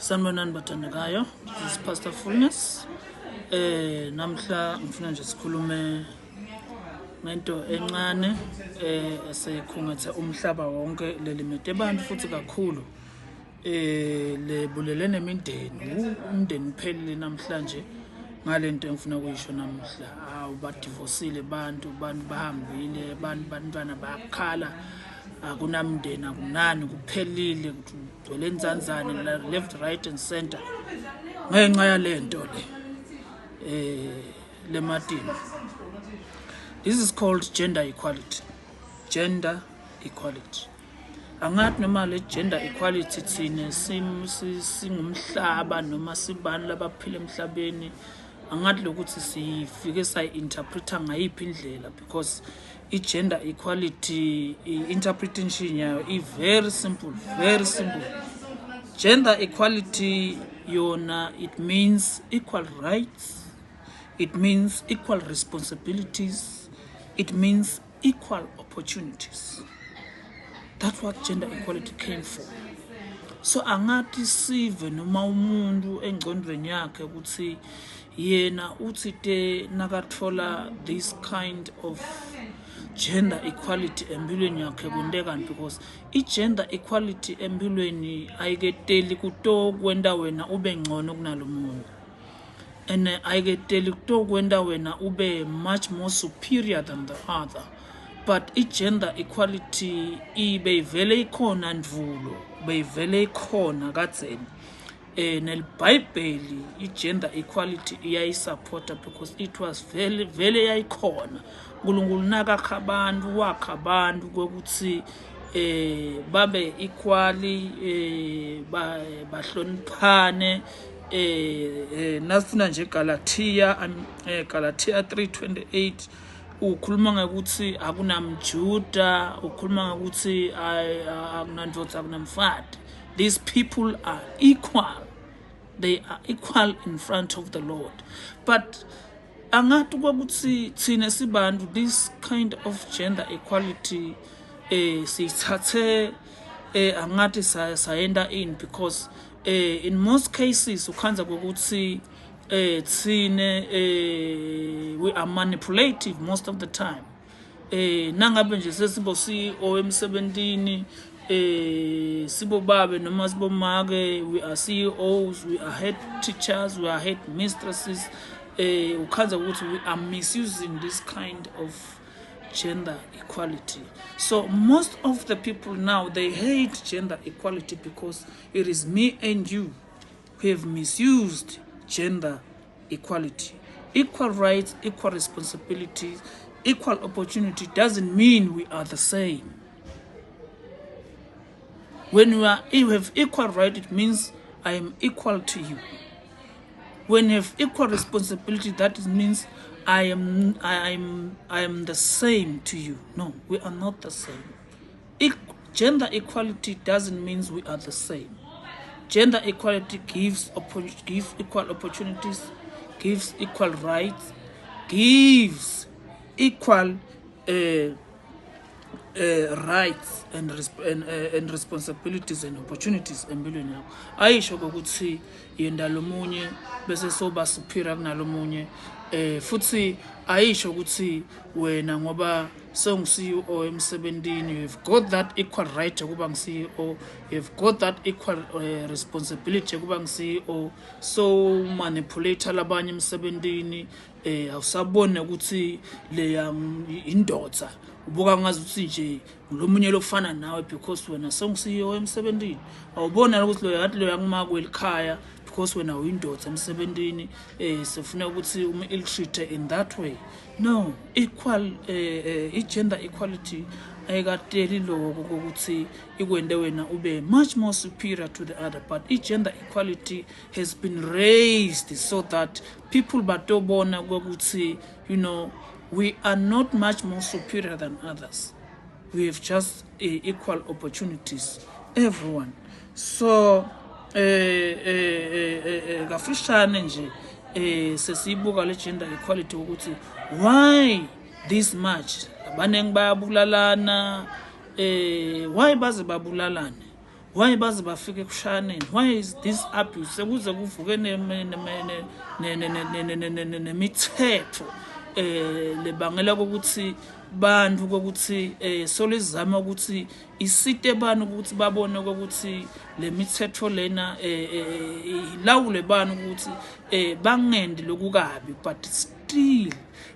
Sanibonani bathandekayo, this is Pastor Fullness. Namhla ngifuna nje sikhulume ngento encane esekhungethe umhlaba wonke lelimete abantu futhi kakhulu lebulelene imindeni umndeni phelile namhlanje ngalento engifuna ukuyisho namhla. Badivosile abantu bahambile bantwana bayakhala akunamndeni akunani kuphelile kugcwele inzanzane left right and center ngenxa yalento le Martin. This is called gender equality. Gender equality. Angathi noma le gender equality thina singumhlaba noma sibani labaphila emhlabeni angathi lokuthi sifike sayinterpreta ngayiphi indlela, because gender equality interpretation yayo is very simple. Gender equality yona, it means equal rights, it means equal responsibilities, it means equal opportunities. That's what gender equality came for. So angathi sive noma umuntu engcondweni yakhe ukuthi yena uthi nakathola this kind of gender equality empilweni yakhe kundekani, because gender equality empilweni ayiketeli kutokwenda wena ube ngcono kunalomunye, and ayiketeli kutokwenda wena ube much more superior than the other. But gender equality beyivele ikhona ndvulo, beyivele ikhona kadzeni. NeLibhayibheli gender equality iyayisupporta because it was vele yayikhona. uNkulunkulu nakakha abantu wakha abantu kokuthi babe equally bahloniphane. Nasifuna nje Galatia 3:28 ukhuluma ngokuthi akunamjuda, ukhuluma ngokuthi akunandvodza akunamfati. These people are equal. They are equal in front of the Lord. But angathi ukuthi thina sibantu this kind of gender equality sithathe angathi sayenda in, because in most cases ukhanza ukuthi thine we are manipulative most of the time. Nangabe nje sesibo CEO emsebentini sibo babe noma sibo make, we are CEOs, we are head teachers, we are head mistresses. Ukhanza ukuthi we are misusing this kind of gender equality. So most of the people now, they hate gender equality because it is me and you who have misused gender equality. Equal rights, equal responsibilities, equal opportunity doesn't mean we are the same. When you have equal right, it means I am equal to you. When you have equal responsibility, that means I am the same to you. No, we are not the same. Gender equality doesn't mean we are the same. Gender equality gives equal opportunities, gives equal rights, gives equal rights and responsibilities and opportunities empilweni yakho. Ayisho ukuthi yenda lomunye bese soba superior kunalomunye, futhi ayisho ukuthi wena ngoba CEO emsebentini you have got that equal right ukuba ngu-CEO, you have got that equal responsibility ukuba ngu-CEO. So manipulate labanye emsebentini, awusabone ukuthi leya indodza, ubuka ngazi ukuthi nje lomunye lofana nawe because wena songu-CEO emsebentini. Awubona ukuthi loya ngathi loya ngumakwe elikhaya because wena uyindoda emsebentini sifuna ukuthi ill-treat in that way. No, equal gender equality ayikateli lokho ukuthi ikwende wena ube much more superior to the other, but gender equality has been raised so that people batobona ukuthi, you know, we are not much more superior than others. We have just equal opportunities, everyone. So kafishane nje sesibuka le gender equality ukuthi why this much abanengi bayabulalana, why baze babulalane, why baze bafike ekushaneni, why is this abuse sekuze kuvuke nemithetho lebangela ukuthi bantu ukuthi solizama ukuthi isite abantu ukuthi babone ukuthi le mithetho lena ilawule bani ukuthi bangendi lokukabi, but still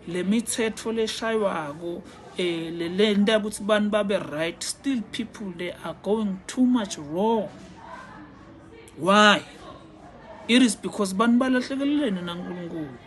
le mithetho leshaywako le nda ukuthi bani babe right, still people they are going too much wrong. Why? It is because bantu balahlekelelene naNkulunkulu.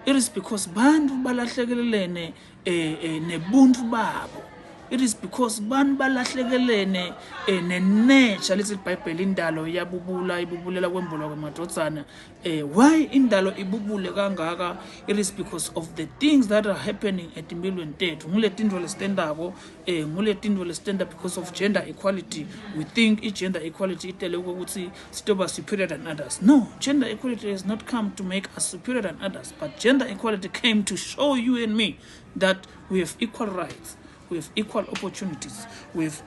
It is because bantu balahlekelelene nebuntu babo. It is because bantu balahlekelene nenature lithi iBhayibheli indalo ibubulela kwembola kwemadodzana. Why indalo ibubule kangaka? It is because of the things that are happening at empilweni tethu. Ngule tindlo lesitendako ngule tindlo lesitenda because of gender equality. We think gender equality itele ukuthi sitoba superior than others. No, gender equality has not come to make us superior than others, but gender equality came to show you and me that we have equal rights. We have equal opportunities, we have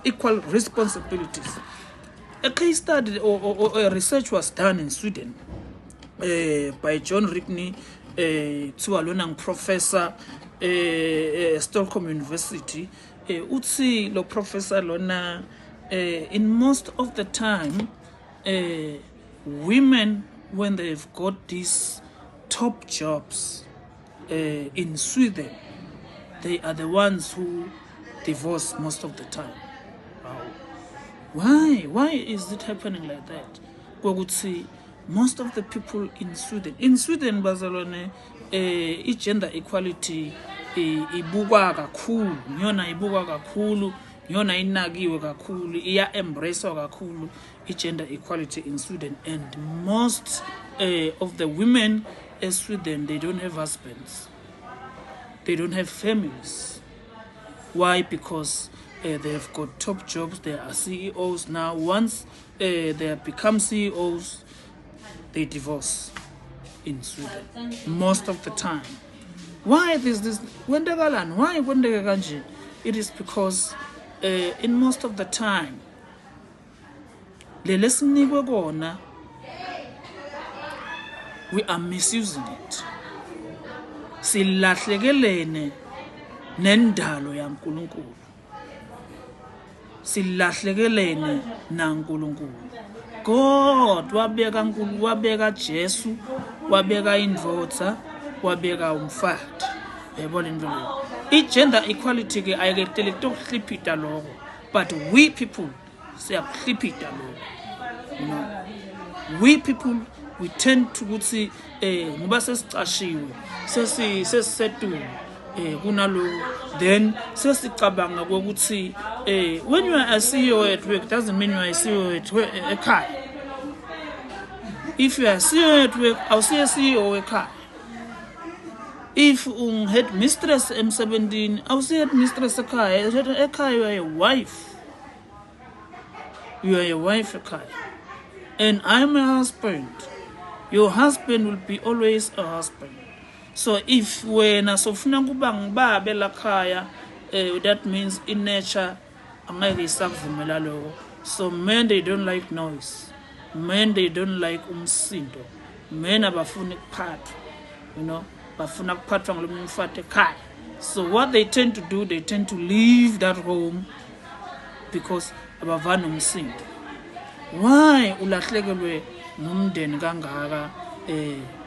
equal responsibilities. A case study or a research was done in Sweden by John Rickney, to a professor Stockholm University. Utsi lo professor lona in most of the time women, when they've got these top jobs in Sweden, they are the ones who divorce most of the time. Wow. Why is it happening like that? We would see most of the people in Sweden, Barcelona, gender equality ibukwa kakhulu, yona ibukwa kakhulu, yona inagiwe kakhulu, iya embrace kakhulu gender equality in Sweden, and most of the women in Sweden, they don't have husbands. They don't have families. Why? Because they have got top jobs. They are CEOs now. Once they have become CEOs, they divorce in Sweden most of the time. Why is this? Why? It is because in most of the time, we are misusing it. Silahlekelene nendalo yaNkulunkulu. Silahlekelene naNkulunkulu. God wabeka Jesu, wabeka indvodza, wabeka umfati. Yabona indlela. Gender equality ke ayeketele ukuhlipita lokho, but we people siyakuhlipita lokho. You know, we people, we tend to ukuthi ngoba sesicashiwe sesisetulu kunalo, then sesicabanga ukuthi when you are a CEO at work doesn't mean you are a CEO at work ekhaya. If you are a CEO at work, awusiye CEO ekhaya. If head mistress M17, awusiye head mistress ekhaya. Ekhaya you are a wife. You are a wife ekhaya. And I'm a husband. Your husband will be always a husband. So if wena sofuna kuba ngibabe lakhaya, that means in nature angeke isakuvumela lokho. So men, they don't like noise. Men, they don't like umsindo. Men abafuna ukuphathwa, you know, bafuna ukuphathwa ngolomunye umfati ekhaya. So what they tend to do, they tend to leave that home because abavana umsindo. Why ulahlekelwe ngumndeni kangaka,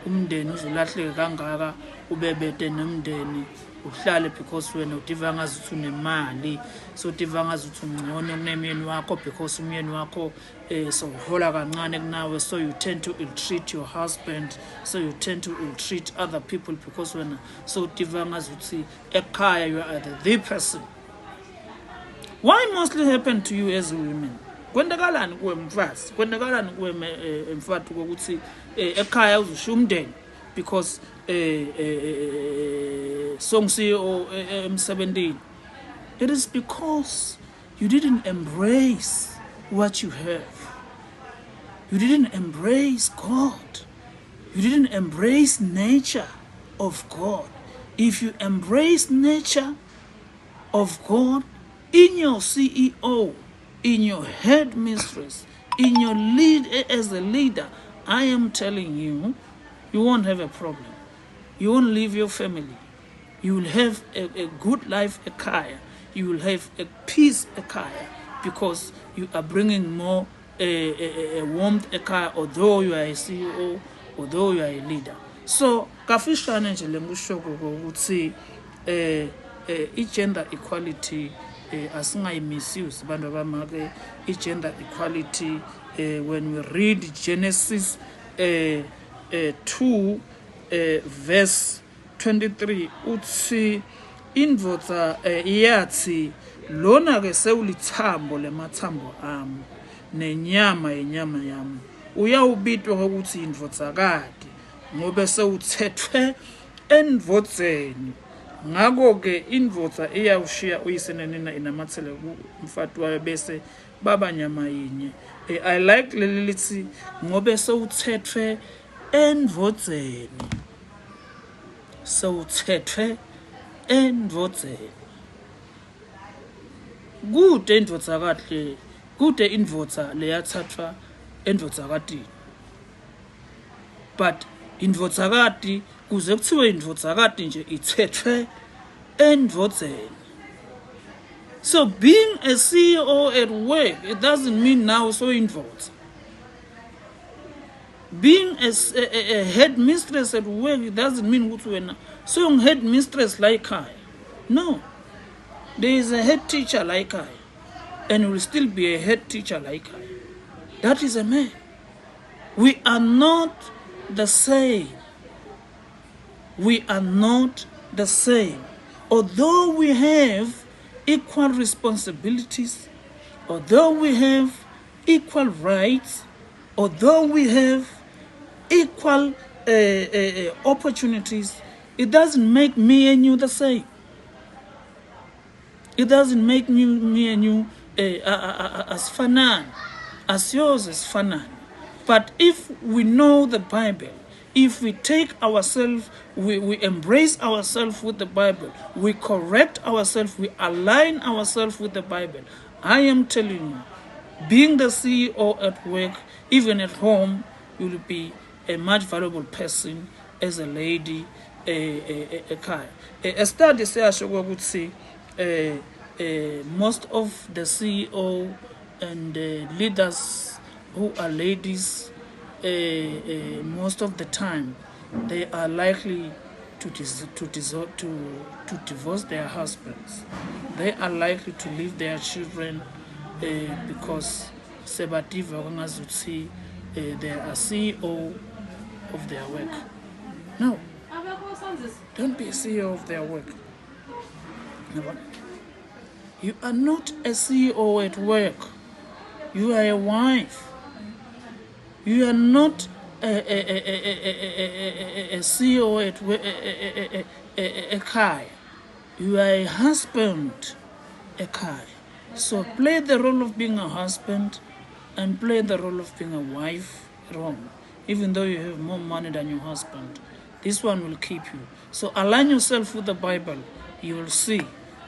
umndeni uzulahleke kangaka, ubebede nomndeni uhlale because wena udiva ngazi uthi unemali, so udiva ngazi uthi ungcono kunemyeni wakho because umyeni wakho so hola kancane kunawe, so you tend to ill-treat your husband, so you tend to ill-treat other people because wena so udiva ngazi uthi ekhaya you are the person. Why mostly happen to you as women? Kwendakalani kuwe mfazi, kwendakalani kuwe mfati ukuthi ekhaya uzushiya umndeni because songisiyo M17. It is because you didn't embrace what you have. You didn't embrace God. You didn't embrace nature of God. If you embrace nature of God in your CEO, in your headmistress, in your lead as a leader, I am telling you, you won't have a problem. You won't leave your family. You will have a good life, Ekaya. You will have a peace, Ekaya, because you are bringing more a warmth, Ekaya, although you are a CEO, although you are a leader. So, kafishane nje lengushoko ukuthi gender equality asingayi-misuse bantu abamake i-gender equality when we read Genesis 2 verse 23 uthi indvodza iyathi lona ke sewulithambo lemathambo ami nenyama yenyama yami uyawubitwa ukuthi indvodzakade ngobe sewuthethwe endvodzeni ngako ke indvodza iyawushiya uyisenenina inamathele kumfati wayo bese baba nyama yinye. I like leli lithi ngobe sewuthethwe endvodzeni, sewuthethwe endvodzeni. Kude indvodzakade, kude indvodza leyathathwa endvodzakadini, but indvodzakadi kuze kuthiwe indvodzakadi nje ithethwe endvodzeni. So being a CEO at work, it doesn't mean now so indvodza. Being a headmistress at work, it doesn't mean ukuthi wena so headmistress like I. No. There is a head teacher like I, and will still be a head teacher like I. That is a man. We are not the same. We are not the same. Although we have equal responsibilities, although we have equal rights, although we have equal opportunities, it doesn't make me and you the same. It doesn't make me and you as fanan, as yours is fanan. But if we know the Bible, if we take ourselves, we embrace ourselves with the Bible, we correct ourselves, we align ourselves with the Bible, I am telling you, being the CEO at work, even at home, you will be a much valuable person as a lady, a guy. A study says, would say, most of the CEO and leaders who are ladies, most of the time, they are likely to divorce their husbands. They are likely to leave their children because Sebativa Wangazuti, they are CEO of their work. No, don't be a CEO of their work. Never. You are not a CEO at work. You are a wife. You are not a CEO at work, a kai. You are a husband, a kai. So play the role of being a husband and play the role of being a wife wrong. Even though you have more money than your husband, this one will keep you. So align yourself with the Bible, you will see.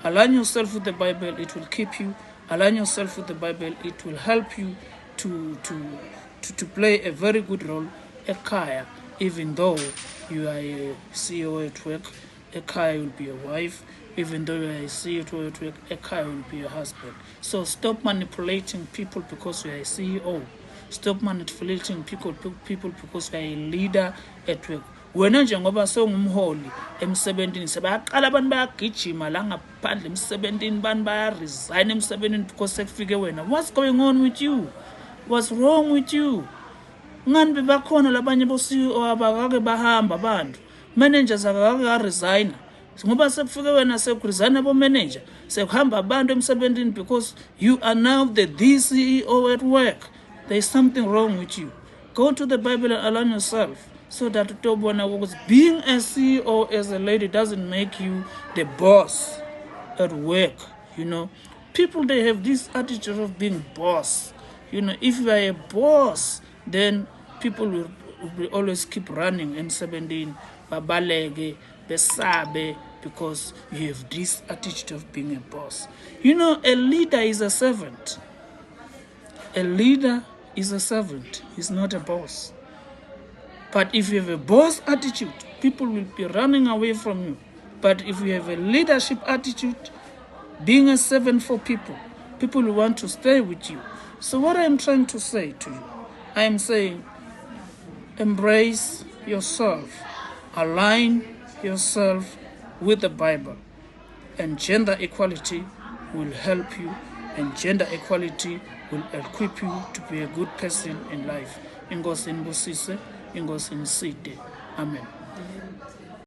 Align yourself with the Bible, it will keep you. Align yourself with the Bible, it will help you to play a very good role, a kaya, even though you are a CEO at work, a kaya will be a wife. Even though you are a CEO at work, a kaya will be a husband. So stop manipulating people because you are a CEO. Stop manipulating people because you are a leader at work. Wena njengoba sewungumholi emsebenzini sebaqala abantu bayagijima la ngaphandle emsebenzini abantu bayaresign emsebenzini because sekufike wena. What's going on with you? What's wrong with you? Ngani bebakhona labanye bo CEO abakake bahamba abantu. Managers akake resign. Ngoba sekufike wena sekuresign abo manager. Sekuhamba abantu emsebenzini because you are now the CEO at work. There is something wrong with you. Go to the Bible and align yourself. So that being a CEO as a lady doesn't make you the boss at work. You know, people, they have this attitude of being boss. You know, if you are a boss, then people will always keep running and 17 babalege, besabe, because you have this attitude of being a boss. You know, a leader is a servant. A leader is a servant, he's not a boss. But if you have a boss attitude, people will be running away from you. But if you have a leadership attitude, being a servant for people, people will want to stay with you. So what I'm trying to say to you, I am saying, embrace yourself, align yourself with the Bible, and gender equality will help you, and gender equality will equip you to be a good person in life. Inkosi nibusise, inkosi niside. Amen.